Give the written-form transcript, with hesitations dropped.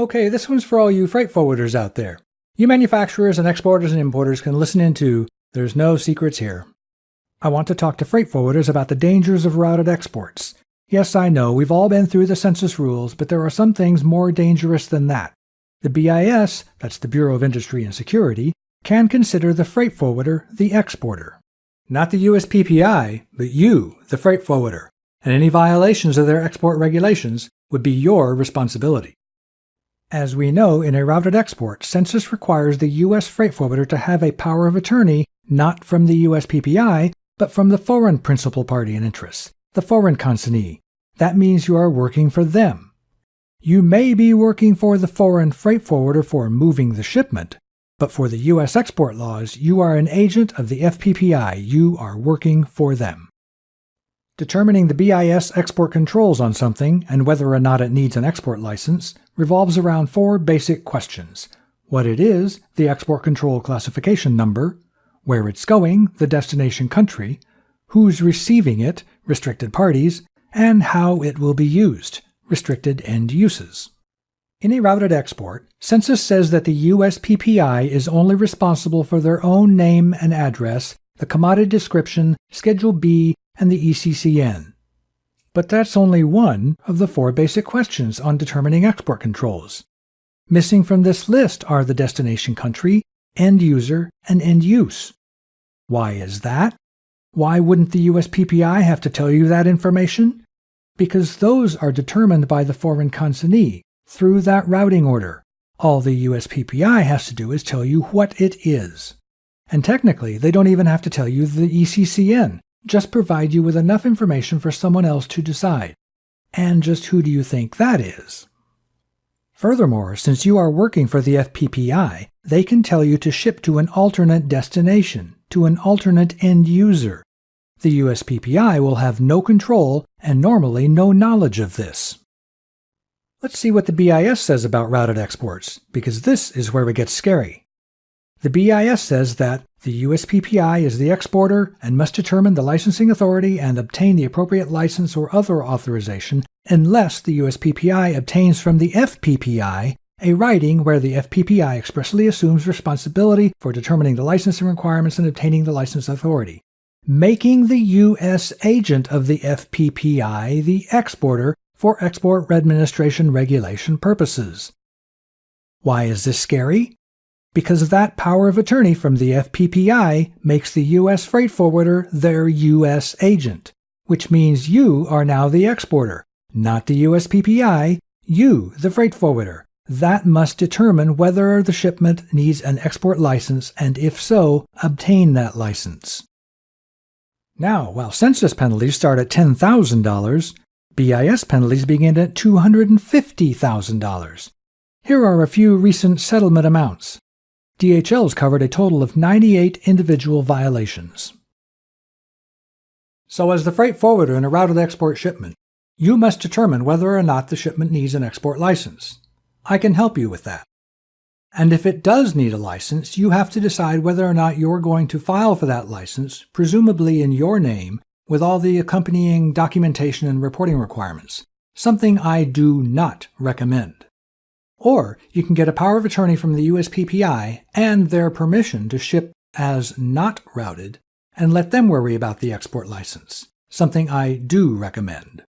Okay, this one's for all you freight forwarders out there. You manufacturers and exporters and importers can listen in too. There's no secrets here. I want to talk to freight forwarders about the dangers of routed exports. Yes, I know, we've all been through the census rules, but there are some things more dangerous than that. The BIS, that's the Bureau of Industry and Security, can consider the freight forwarder the exporter. Not the USPPI, but you, the freight forwarder, and any violations of their export regulations would be your responsibility. As we know, in a routed export, census requires the U.S. freight forwarder to have a power of attorney not from the USPPI, but from the foreign principal party in interest, the foreign consignee. That means you are working for them. You may be working for the foreign freight forwarder for moving the shipment, but for the U.S. export laws, you are an agent of the FPPI. You are working for them. Determining the BIS export controls on something and whether or not it needs an export license revolves around four basic questions: what it is, the export control classification number; where it's going, the destination country; who's receiving it, restricted parties; and how it will be used, restricted end uses. In a routed export, Census says that the USPPI is only responsible for their own name and address, the commodity description, Schedule B, and the ECCN. But that's only one of the four basic questions on determining export controls. Missing from this list are the destination country, end user, and end use. Why is that? Why wouldn't the USPPI have to tell you that information? Because those are determined by the foreign consignee through that routing order. All the USPPI has to do is tell you what it is. And technically, they don't even have to tell you the ECCN. Just provide you with enough information for someone else to decide. And just who do you think that is? Furthermore, since you are working for the FPPI, they can tell you to ship to an alternate destination, to an alternate end user. The USPPI will have no control and normally no knowledge of this. Let's see what the BIS says about routed exports, because this is where it gets scary. The BIS says that the USPPI is the exporter and must determine the licensing authority and obtain the appropriate license or other authorization unless the USPPI obtains from the FPPI a writing where the FPPI expressly assumes responsibility for determining the licensing requirements and obtaining the license authority, making the U.S. agent of the FPPI the exporter for export administration regulation purposes. Why is this scary? Because that power of attorney from the FPPI makes the U.S. freight forwarder their U.S. agent, which means you are now the exporter, not the USPPI, you, the freight forwarder. That must determine whether the shipment needs an export license and, if so, obtain that license. Now, while census penalties start at $10,000, BIS penalties begin at $250,000. Here are a few recent settlement amounts. DHL's covered a total of 98 individual violations. So as the freight forwarder in a routed export shipment, you must determine whether or not the shipment needs an export license. I can help you with that. And if it does need a license, you have to decide whether or not you're going to file for that license, presumably in your name, with all the accompanying documentation and reporting requirements, something I do not recommend. Or you can get a power of attorney from the USPPI and their permission to ship as not routed and let them worry about the export license, something I do recommend.